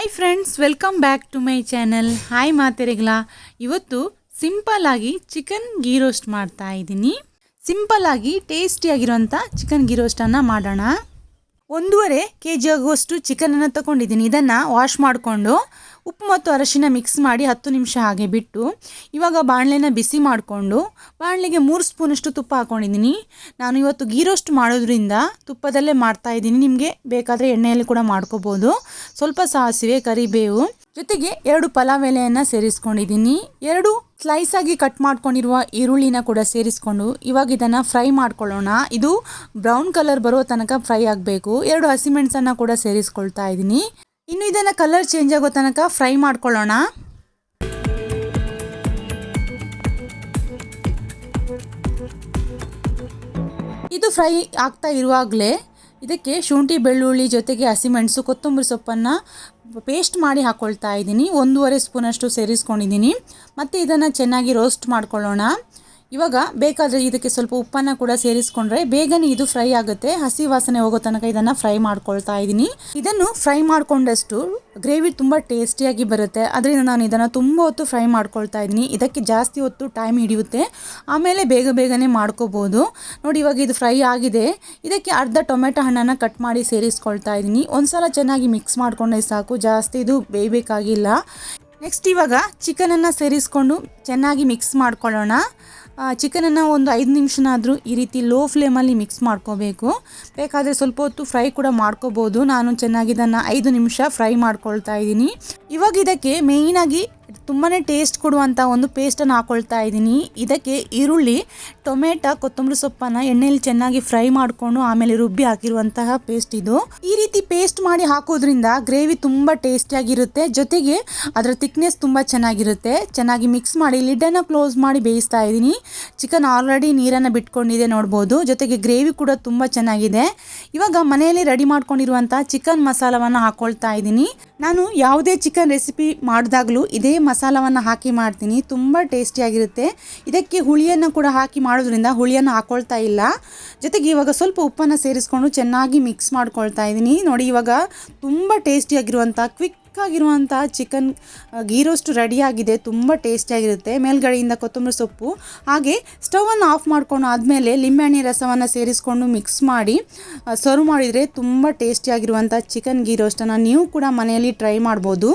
Hi friends, welcome back to my channel. Hi ಮಾತೆರೆಗಳ. ಇವತ್ತು simple ಆಗಿ ಚಿಕನ್ ಗೀ ರೋಸ್ಟ್ ಮಾಡ್ತಾ ಇದ್ದೀನಿ. ಸಿಂಪಲ್ ಆಗಿ ಟೇಸ್ಟಿಯಾಗಿರೋಂಥ ಚಿಕನ್ ಗೀ ರೋಸ್ಟನ್ನು ಮಾಡೋಣ. 1.5 kg ಆಗುವಷ್ಟು ಚಿಕನನ್ನು ತಗೊಂಡಿದ್ದೀನಿ. ಇದನ್ನು ವಾಶ್ ಮಾಡಿಕೊಂಡು ಉಪ್ಪು ಮತ್ತು ಅರಶಿನ ಮಿಕ್ಸ್ ಮಾಡಿ 10 ನಿಮಿಷ ಹಾಗೆ ಬಿಟ್ಟು ಇವಾಗ ಬಾಣಲೆನ ಬಿಸಿ ಮಾಡಿಕೊಂಡು ಬಾಣಲೆಗೆ 3 ಸ್ಪೂನಷ್ಟು ತುಪ್ಪ ಹಾಕ್ಕೊಂಡಿದ್ದೀನಿ. ನಾನು ಇವತ್ತು ಗೀ ರೋಸ್ಟ್ ಮಾಡೋದ್ರಿಂದ ತುಪ್ಪದಲ್ಲೇ ಮಾಡ್ತಾಯಿದ್ದೀನಿ. ನಿಮಗೆ ಬೇಕಾದರೆ ಎಣ್ಣೆಯಲ್ಲಿ ಕೂಡ ಮಾಡ್ಕೋಬೋದು. ಸ್ವಲ್ಪ ಸಾಸಿವೆ, ಕರಿಬೇವು, ಜೊತೆಗೆ 2 ಪಲಾವ್ ಎಲೆಯನ್ನು ಸೇರಿಸ್ಕೊಂಡಿದ್ದೀನಿ. 2 ಸ್ಲೈಸ್ ಆಗಿ ಕಟ್ ಮಾಡ್ಕೊಂಡಿರುವ ಈರುಳ್ಳಿನ ಕೂಡ ಸೇರಿಸ್ಕೊಂಡು ಇವಾಗ ಇದನ್ನು ಫ್ರೈ ಮಾಡ್ಕೊಳ್ಳೋಣ. ಇದು ಬ್ರೌನ್ ಕಲರ್ ಬರೋ ತನಕ ಫ್ರೈ ಆಗಬೇಕು. 2 ಹಸಿಮೆಣಸನ್ನು ಕೂಡ ಸೇರಿಸ್ಕೊಳ್ತಾ ಇದ್ದೀನಿ. ಇನ್ನು ಇದನ್ನು ಕಲರ್ ಚೇಂಜ್ ಆಗೋ ತನಕ ಫ್ರೈ ಮಾಡ್ಕೊಳ್ಳೋಣ. ಇದು ಫ್ರೈ ಆಗ್ತಾ ಇರುವಾಗಲೇ ಇದಕ್ಕೆ ಶುಂಠಿ, ಬೆಳ್ಳುಳ್ಳಿ ಜೊತೆಗೆ ಹಸಿಮೆಣಸು, ಕೊತ್ತಂಬರಿ ಸೊಪ್ಪನ್ನು ಪೇಸ್ಟ್ ಮಾಡಿ ಹಾಕ್ಕೊಳ್ತಾ ಇದ್ದೀನಿ. 1.5 ಸ್ಪೂನಷ್ಟು ಸೇರಿಸ್ಕೊಂಡಿದ್ದೀನಿ. ಮತ್ತು ಇದನ್ನು ಚೆನ್ನಾಗಿ ರೋಸ್ಟ್ ಮಾಡ್ಕೊಳ್ಳೋಣ. ಇವಾಗ ಬೇಕಾದರೆ ಇದಕ್ಕೆ ಸ್ವಲ್ಪ ಉಪ್ಪನ್ನು ಕೂಡ ಸೇರಿಸ್ಕೊಂಡ್ರೆ ಬೇಗನೆ ಇದು ಫ್ರೈ ಆಗುತ್ತೆ. ಹಸಿ ವಾಸನೆ ಹೋಗೋ ತನಕ ಇದನ್ನು ಫ್ರೈ ಮಾಡ್ಕೊಳ್ತಾ ಇದ್ದೀನಿ. ಇದನ್ನು ಫ್ರೈ ಮಾಡಿಕೊಂಡಷ್ಟು ಗ್ರೇವಿ ತುಂಬ ಟೇಸ್ಟಿಯಾಗಿ ಬರುತ್ತೆ. ಅದರಿಂದ ನಾನು ಇದನ್ನು ತುಂಬ ಹೊತ್ತು ಫ್ರೈ ಮಾಡ್ಕೊಳ್ತಾ ಇದ್ದೀನಿ. ಇದಕ್ಕೆ ಜಾಸ್ತಿ ಹೊತ್ತು ಟೈಮ್ ಹಿಡಿಯುತ್ತೆ, ಆಮೇಲೆ ಬೇಗನೆ ಮಾಡ್ಕೋಬೋದು. ನೋಡಿ, ಇವಾಗ ಇದು ಫ್ರೈ ಆಗಿದೆ. ಇದಕ್ಕೆ ಅರ್ಧ ಟೊಮೆಟೊ ಹಣ್ಣನ್ನು ಕಟ್ ಮಾಡಿ ಸೇರಿಸ್ಕೊಳ್ತಾ ಇದ್ದೀನಿ. ಒಂದ್ಸಲ ಚೆನ್ನಾಗಿ ಮಿಕ್ಸ್ ಮಾಡಿಕೊಂಡ್ರೆ ಸಾಕು, ಜಾಸ್ತಿ ಇದು ಬೇಯಬೇಕಾಗಿಲ್ಲ. ನೆಕ್ಸ್ಟ್ ಇವಾಗ ಚಿಕನನ್ನು ಸೇರಿಸ್ಕೊಂಡು ಚೆನ್ನಾಗಿ ಮಿಕ್ಸ್ ಮಾಡ್ಕೊಳ್ಳೋಣ. ಚಿಕನನ್ನು ಒಂದು 5 ನಿಮಿಷನಾದರೂ ಈ ರೀತಿ ಲೋ ಫ್ಲೇಮಲ್ಲಿ ಮಿಕ್ಸ್ ಮಾಡ್ಕೋಬೇಕು. ಬೇಕಾದರೆ ಸ್ವಲ್ಪ ಹೊತ್ತು ಫ್ರೈ ಕೂಡ ಮಾಡ್ಕೋಬೋದು. ನಾನು ಚೆನ್ನಾಗಿ ಇದನ್ನು 5 ನಿಮಿಷ ಫ್ರೈ ಮಾಡ್ಕೊಳ್ತಾ ಇದ್ದೀನಿ. ಇವಾಗ ಇದಕ್ಕೆ ಮೇಯ್ನಾಗಿ ತುಂಬಾ ಟೇಸ್ಟ್ ಕೊಡುವಂಥ ಒಂದು ಪೇಸ್ಟನ್ನು ಹಾಕ್ಕೊಳ್ತಾ ಇದ್ದೀನಿ. ಇದಕ್ಕೆ ಈರುಳ್ಳಿ, ಟೊಮೆಟೊ, ಕೊತ್ತಂಬರಿ ಸೊಪ್ಪನ್ನು ಎಣ್ಣೆಯಲ್ಲಿ ಚೆನ್ನಾಗಿ ಫ್ರೈ ಮಾಡಿಕೊಂಡು ಆಮೇಲೆ ರುಬ್ಬಿ ಹಾಕಿರುವಂತಹ ಪೇಸ್ಟ್ ಇದು. ಈ ರೀತಿ ಪೇಸ್ಟ್ ಮಾಡಿ ಹಾಕೋದ್ರಿಂದ ಗ್ರೇವಿ ತುಂಬ ಟೇಸ್ಟಿಯಾಗಿರುತ್ತೆ. ಜೊತೆಗೆ ಅದರ ಥಿಕ್ನೆಸ್ ತುಂಬ ಚೆನ್ನಾಗಿರುತ್ತೆ. ಚೆನ್ನಾಗಿ ಮಿಕ್ಸ್ ಮಾಡಿ ಲಿಡ್ಡನ್ನು ಕ್ಲೋಸ್ ಮಾಡಿ ಬೇಯಿಸ್ತಾ ಇದ್ದೀನಿ. ಚಿಕನ್ ಆಲ್ರೆಡಿ ನೀರನ್ನು ಬಿಟ್ಕೊಂಡಿದೆ ನೋಡ್ಬೋದು. ಜೊತೆಗೆ ಗ್ರೇವಿ ಕೂಡ ತುಂಬ ಚೆನ್ನಾಗಿದೆ. ಇವಾಗ ಮನೆಯಲ್ಲಿ ರೆಡಿ ಮಾಡ್ಕೊಂಡಿರುವಂಥ ಚಿಕನ್ ಮಸಾಲವನ್ನು ಹಾಕ್ಕೊಳ್ತಾ ಇದ್ದೀನಿ. ನಾನು ಯಾವುದೇ ಚಿಕನ್ ರೆಸಿಪಿ ಮಾಡಿದಾಗಲೂ ಇದೇ ಮಸಾಲವನ್ನು ಹಾಕಿ ಮಾಡ್ತೀನಿ. ತುಂಬ ಟೇಸ್ಟಿಯಾಗಿರುತ್ತೆ. ಇದಕ್ಕೆ ಹುಳಿಯನ್ನು ಕೂಡ ಹಾಕಿ ಮಾಡೋದ್ರಿಂದ ಹುಳಿಯನ್ನು ಹಾಕ್ಕೊಳ್ತಾ ಇಲ್ಲ. ಜೊತೆಗೆ ಇವಾಗ ಸ್ವಲ್ಪ ಉಪ್ಪನ್ನು ಸೇರಿಸ್ಕೊಂಡು ಚೆನ್ನಾಗಿ ಮಿಕ್ಸ್ ಮಾಡ್ಕೊಳ್ತಾ ಇದ್ದೀನಿ. ನೋಡಿ, ಇವಾಗ ತುಂಬ ಟೇಸ್ಟಿಯಾಗಿರುವಂಥ ಕ್ವಿಕ್ ಆಗಿರುವಂಥ ಚಿಕನ್ ಗೀ ರೋಸ್ಟ್ ರೆಡಿಯಾಗಿದೆ. ತುಂಬ ಟೇಸ್ಟಿಯಾಗಿರುತ್ತೆ. ಮೇಲ್ಗಡೆಯಿಂದ ಕೊತ್ತಂಬರಿ ಸೊಪ್ಪು, ಹಾಗೆ ಸ್ಟವನ್ನು ಆಫ್ ಮಾಡ್ಕೊಂಡು ಆದಮೇಲೆ ಲಿಂಬೆಹಣ್ಣೆ ರಸವನ್ನು ಸೇರಿಸ್ಕೊಂಡು ಮಿಕ್ಸ್ ಮಾಡಿ ಸರ್ವ್ ಮಾಡಿದರೆ ತುಂಬ ಟೇಸ್ಟಿಯಾಗಿರುವಂಥ ಚಿಕನ್ ಗೀ ರೋಸ್ಟನ್ನು ನೀವು ಕೂಡ ಮನೆಯಲ್ಲಿ ಟ್ರೈ ಮಾಡ್ಬೋದು.